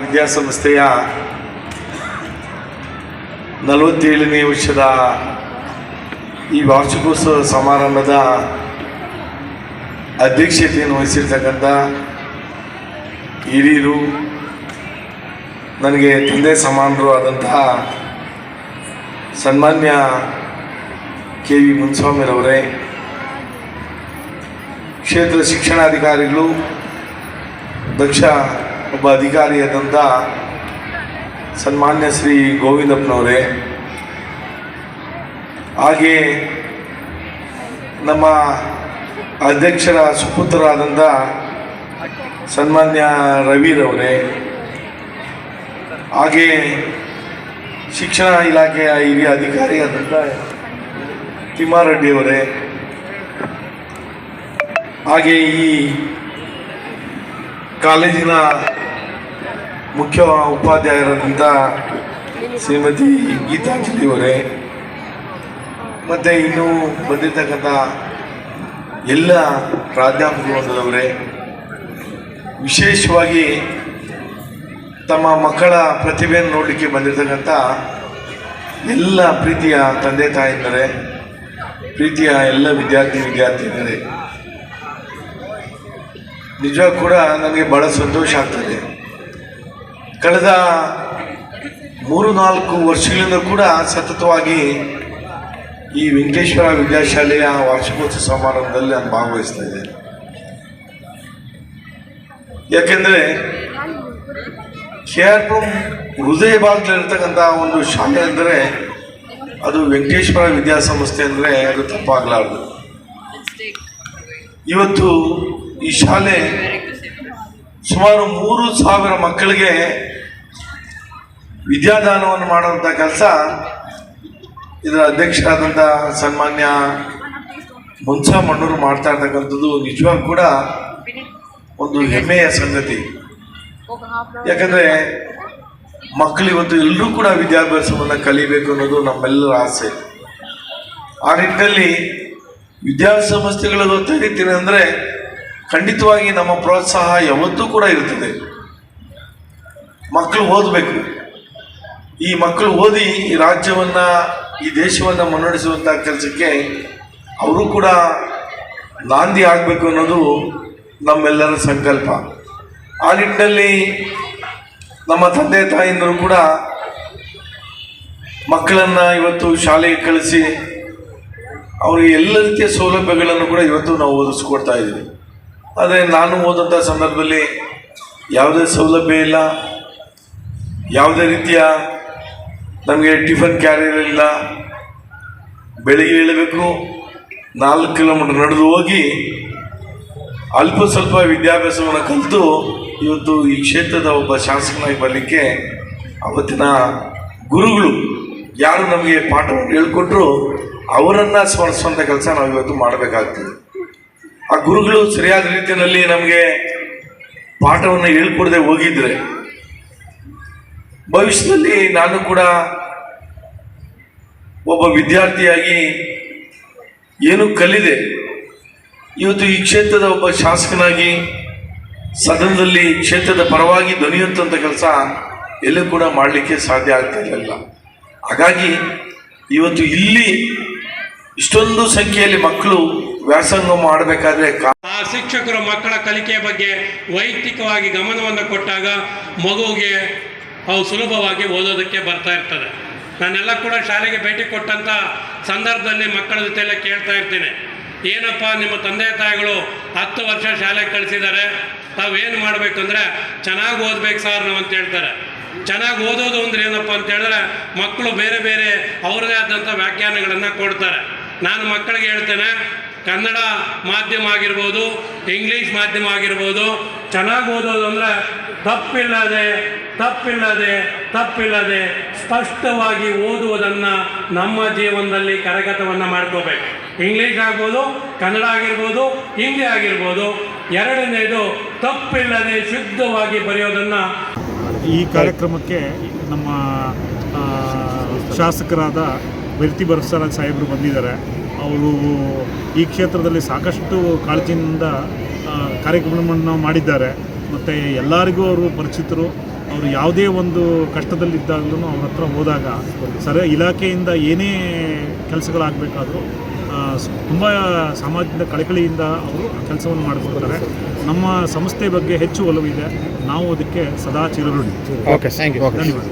ವಿದ್ಯಾಸಂಸ್ಥೆಯ 47ನೇ ವರ್ಷದ ಈ ವಾರ್ಷಿಕೋತ್ಸವ ಸಮಾರಂಭದ ಅಧ್ಯಕ್ಷತೆಯನ್ನು ವಹಿಸಿರ್ತಕ್ಕಂಥ ಹಿರಿಯರು, ನನಗೆ ತಂದೆ ಸಮಾನರು ಆದಂತಹ ಸನ್ಮಾನ್ಯ ಕೆ ವಿ ಮುನ್ಸ್ವಾಮಿರವರೇ, ಕ್ಷೇತ್ರ ಶಿಕ್ಷಣಾಧಿಕಾರಿಗಳು, ದಕ್ಷ ಒಬ್ಬ ಅಧಿಕಾರಿಯಾದಂಥ ಸನ್ಮಾನ್ಯ ಶ್ರೀ ಗೋವಿಂದಪ್ಪನವರೇ, ಹಾಗೆ ನಮ್ಮ ಅಧ್ಯಕ್ಷರ ಸುಪುತ್ರರಾದಂಥ ಸನ್ಮಾನ್ಯ ರವಿರವರೇ, ಹಾಗೆ ಶಿಕ್ಷಣ ಇಲಾಖೆಯ ಹಿರಿಯ ಅಧಿಕಾರಿಯಾದಂಥ ತಿಮ್ಮಾರೆಡ್ಡಿಯವರೇ, ಹಾಗೆ ಈ ಕಾಲೇಜಿನ ಮುಖ್ಯ ಉಪಾಧ್ಯಾಯರಾದಂಥ ಶ್ರೀಮತಿ ಗೀತಾಂಜಲಿಯವರೇ, ಮತ್ತು ಇನ್ನೂ ಬಂದಿರತಕ್ಕಂಥ ಎಲ್ಲ ಪ್ರಾಧ್ಯಾಪಕರವರೇ, ವಿಶೇಷವಾಗಿ ತಮ್ಮ ಮಕ್ಕಳ ಪ್ರತಿಭೆಯನ್ನು ನೋಡಲಿಕ್ಕೆ ಬಂದಿರತಕ್ಕಂಥ ಎಲ್ಲ ಪ್ರೀತಿಯ ತಂದೆ ತಾಯಿಯಂದರೆ, ಪ್ರೀತಿಯ ಎಲ್ಲ ವಿದ್ಯಾರ್ಥಿನಿಯರೇ, ನಿಜವಾಗ ಕೂಡ ನನಗೆ ಭಾಳ ಸಂತೋಷ ಆಗ್ತದೆ. ಕಳೆದ 3-4 ವರ್ಷಗಳಿಂದ ಕೂಡ ಸತತವಾಗಿ ಈ ವೆಂಕಟೇಶ್ವರ ವಿದ್ಯಾಶಾಲೆಯ ವಾರ್ಷಿಕೋತ್ಸವ ಸಮಾರಂಭದಲ್ಲಿ ನಾನು ಭಾಗವಹಿಸ್ತಾ ಇದ್ದೇನೆ. ಯಾಕೆಂದರೆ KR ಪುರಂ ಹೃದಯ ಭಾಗದಲ್ಲಿರ್ತಕ್ಕಂಥ ಒಂದು ಶಾಲೆ ಅಂದರೆ ಅದು ವೆಂಕಟೇಶ್ವರ ವಿದ್ಯಾಸಂಸ್ಥೆ ಅಂದರೆ ಅದು ತಪ್ಪಾಗಲಾರದು. ಇವತ್ತು ಈ ಶಾಲೆ ಸುಮಾರು 3,000 ಮಕ್ಕಳಿಗೆ ವಿದ್ಯಾದಾನವನ್ನು ಮಾಡುವಂಥ ಕೆಲಸ ಇದರ ಅಧ್ಯಕ್ಷರಾದಂಥ ಸನ್ಮಾನ್ಯ ಮುನ್ಸಾಮಣ್ಣವರು ಮಾಡ್ತಾ ಇರ್ತಕ್ಕಂಥದ್ದು ನಿಜವಾಗ ಕೂಡ ಒಂದು ಹೆಮ್ಮೆಯ ಸಂಗತಿ. ಯಾಕಂದರೆ ಮಕ್ಕಳು ಇವತ್ತು ಎಲ್ಲರೂ ಕೂಡ ವಿದ್ಯಾಭ್ಯಾಸವನ್ನು ಕಲಿಬೇಕು ಅನ್ನೋದು ನಮ್ಮೆಲ್ಲರ ಆಸೆ. ಆ ನಿಟ್ಟಿನಲ್ಲಿ ವಿದ್ಯಾಸಂಸ್ಥೆಗಳು ತೆರೀತೀನಿ ಅಂದರೆ ಖಂಡಿತವಾಗಿ ನಮ್ಮ ಪ್ರೋತ್ಸಾಹ ಯಾವತ್ತೂ ಕೂಡ ಇರ್ತದೆ. ಮಕ್ಕಳು ಓದಬೇಕು. ಈ ಮಕ್ಕಳು ಓದಿ ಈ ರಾಜ್ಯವನ್ನು, ಈ ದೇಶವನ್ನು ಮುನ್ನಡೆಸುವಂಥ ಕೆಲಸಕ್ಕೆ ಅವರು ಕೂಡ ನಾಂದಿ ಆಗಬೇಕು ಅನ್ನೋದು ನಮ್ಮೆಲ್ಲರ ಸಂಕಲ್ಪ. ಆ ನಿಟ್ಟಿನಲ್ಲಿ ನಮ್ಮ ತಂದೆ ತಾಯಿಯಂದರು ಕೂಡ ಮಕ್ಕಳನ್ನು ಇವತ್ತು ಶಾಲೆಗೆ ಕಳಿಸಿ ಅವರಿಗೆ ಎಲ್ಲ ರೀತಿಯ ಸೌಲಭ್ಯಗಳನ್ನು ಕೂಡ ಇವತ್ತು ನಾವು ಒದಗಿಸ್ಕೊಡ್ತಾ ಇದ್ದೀವಿ. ಆದರೆ ನಾನು ಓದಂಥ ಸಂದರ್ಭದಲ್ಲಿ ಯಾವುದೇ ಸೌಲಭ್ಯ ಇಲ್ಲ, ಯಾವುದೇ ರೀತಿಯ ನಮಗೆ ಟಿಫನ್ ಕ್ಯಾರಿಯರ್ ಇಲ್ಲ. ಬೆಳಿಗ್ಗೆ ಏಳಬೇಕು, 4 ಕಿಲೋಮೀಟರ್ ನಡೆದು ಹೋಗಿ ಅಲ್ಪ ಸ್ವಲ್ಪ ವಿದ್ಯಾಭ್ಯಾಸವನ್ನು ಕಲಿತು ಇವತ್ತು ಈ ಕ್ಷೇತ್ರದ ಒಬ್ಬ ಶಾಸಕನಾಗಿ ಬರಲಿಕ್ಕೆ ಅವತ್ತಿನ ಗುರುಗಳು ಯಾರು ನಮಗೆ ಪಾಠವನ್ನು ಹೇಳ್ಕೊಟ್ರು ಅವರನ್ನು ಸ್ಮರಿಸುವಂಥ ಕೆಲಸ ನಾವು ಇವತ್ತು ಮಾಡಬೇಕಾಗ್ತದೆ. ಆ ಗುರುಗಳು ಸರಿಯಾದ ರೀತಿಯಲ್ಲಿ ನಮಗೆ ಪಾಠವನ್ನು ಹೇಳ್ಕೊಡದೆ ಹೋಗಿದ್ರೆ ಭವಿಷ್ಯದಲ್ಲಿ ನಾನು ಕೂಡ ಒಬ್ಬ ವಿದ್ಯಾರ್ಥಿಯಾಗಿ ಏನು ಕಲಿದೆ ಇವತ್ತು ಈ ಕ್ಷೇತ್ರದ ಒಬ್ಬ ಶಾಸಕನಾಗಿ ಸದನದಲ್ಲಿ ಕ್ಷೇತ್ರದ ಪರವಾಗಿ ಧ್ವನಿಯುತ್ತಂಥ ಕೆಲಸ ಎಲ್ಲೂ ಕೂಡ ಮಾಡಲಿಕ್ಕೆ ಸಾಧ್ಯ ಆಗ್ತಾ ಇರಲಿಲ್ಲ. ಹಾಗಾಗಿ ಇವತ್ತು ಇಲ್ಲಿ ಇಷ್ಟೊಂದು ಸಂಖ್ಯೆಯಲ್ಲಿ ಮಕ್ಕಳು ವ್ಯಾಸಂಗ ಮಾಡಬೇಕಾದ್ರೆ ಆ ಶಿಕ್ಷಕರು ಮಕ್ಕಳ ಕಲಿಕೆಯ ಬಗ್ಗೆ ವೈಯಕ್ತಿಕವಾಗಿ ಗಮನವನ್ನು ಕೊಟ್ಟಾಗ ಮಗುವಿಗೆ ಅವು ಸುಲಭವಾಗಿ ಓದೋದಕ್ಕೆ ಬರ್ತಾ ಇರ್ತದೆ. ನಾನೆಲ್ಲ ಕೂಡ ಶಾಲೆಗೆ ಭೇಟಿ ಕೊಟ್ಟಂಥ ಸಂದರ್ಭದಲ್ಲಿ ಮಕ್ಕಳ ಜೊತೆಲ್ಲ ಕೇಳ್ತಾ ಇರ್ತೀನಿ, ಏನಪ್ಪ ನಿಮ್ಮ ತಂದೆ ತಾಯಿಗಳು 10 ವರ್ಷ ಶಾಲೆಗೆ ಕಳಿಸಿದ್ದಾರೆ, ತಾವೇನು ಮಾಡಬೇಕಂದ್ರೆ ಚೆನ್ನಾಗಿ ಓದ್ಬೇಕು ಸರ್ ನಾವು ಅಂತ ಹೇಳ್ತಾರೆ. ಚೆನ್ನಾಗಿ ಓದೋದು ಅಂದ್ರೆ ಏನಪ್ಪ ಅಂತ ಹೇಳಿದ್ರೆ ಮಕ್ಕಳು ಬೇರೆ ಬೇರೆ ಅವರದೇ ಆದಂಥ ವ್ಯಾಖ್ಯಾನಗಳನ್ನು ಕೊಡ್ತಾರೆ. ನಾನು ಮಕ್ಕಳಿಗೆ ಹೇಳ್ತೇನೆ, ಕನ್ನಡ ಮಾಧ್ಯಮ ಆಗಿರ್ಬೋದು, ಇಂಗ್ಲೀಷ್ ಮಾಧ್ಯಮ ಆಗಿರ್ಬೋದು, ಚೆನ್ನಾಗಿ ಓದೋದು ಅಂದರೆ ತಪ್ಪಿಲ್ಲದೆ ಸ್ಪಷ್ಟವಾಗಿ ಓದುವುದನ್ನು ನಮ್ಮ ಜೀವನದಲ್ಲಿ ಕರಗತವನ್ನು ಮಾಡ್ಕೋಬೇಕು. ಇಂಗ್ಲೀಷ್ ಆಗ್ಬೋದು, ಕನ್ನಡ ಆಗಿರ್ಬೋದು, ಹಿಂದಿ ಆಗಿರ್ಬೋದು. ಎರಡನೇದು ತಪ್ಪಿಲ್ಲದೆ ಶುದ್ಧವಾಗಿ ಬರೆಯೋದನ್ನು. ಈ ಕಾರ್ಯಕ್ರಮಕ್ಕೆ ನಮ್ಮ ಶಾಸಕರಾದ ಬೆರ್ತಿ ಬಸವರಾಜ್ ಸಾಹೇಬರು ಬಂದಿದ್ದಾರೆ. ಅವರು ಈ ಕ್ಷೇತ್ರದಲ್ಲಿ ಸಾಕಷ್ಟು ಕಾಳಜಿಯಿಂದ ಕಾರ್ಯಕ್ರಮವನ್ನು ಮಾಡಿದ್ದಾರೆ ಮತ್ತು ಎಲ್ಲರಿಗೂ ಅವರು ಪರಿಚಿತರು. ಅವರು ಯಾವುದೇ ಒಂದು ಕಷ್ಟದಲ್ಲಿದ್ದಾಗಲೂ ಅವ್ರ ಹತ್ರ ಹೋದಾಗ ಇಲಾಖೆಯಿಂದ ಏನೇ ಕೆಲಸಗಳಾಗಬೇಕಾದ್ರೂ ತುಂಬ ಸಮಾಜದ ಕಳಕಳಿಯಿಂದ ಅವರು ಕೆಲಸವನ್ನು ಮಾಡಿಕೊಡ್ತಾರೆ. ನಮ್ಮ ಸಂಸ್ಥೆ ಬಗ್ಗೆ ಹೆಚ್ಚು ಒಲವಿದೆ, ನಾವು ಅದಕ್ಕೆ ಸದಾ ಚಿರಋಣಿ. Okay, thank you. ಧನ್ಯವಾದ.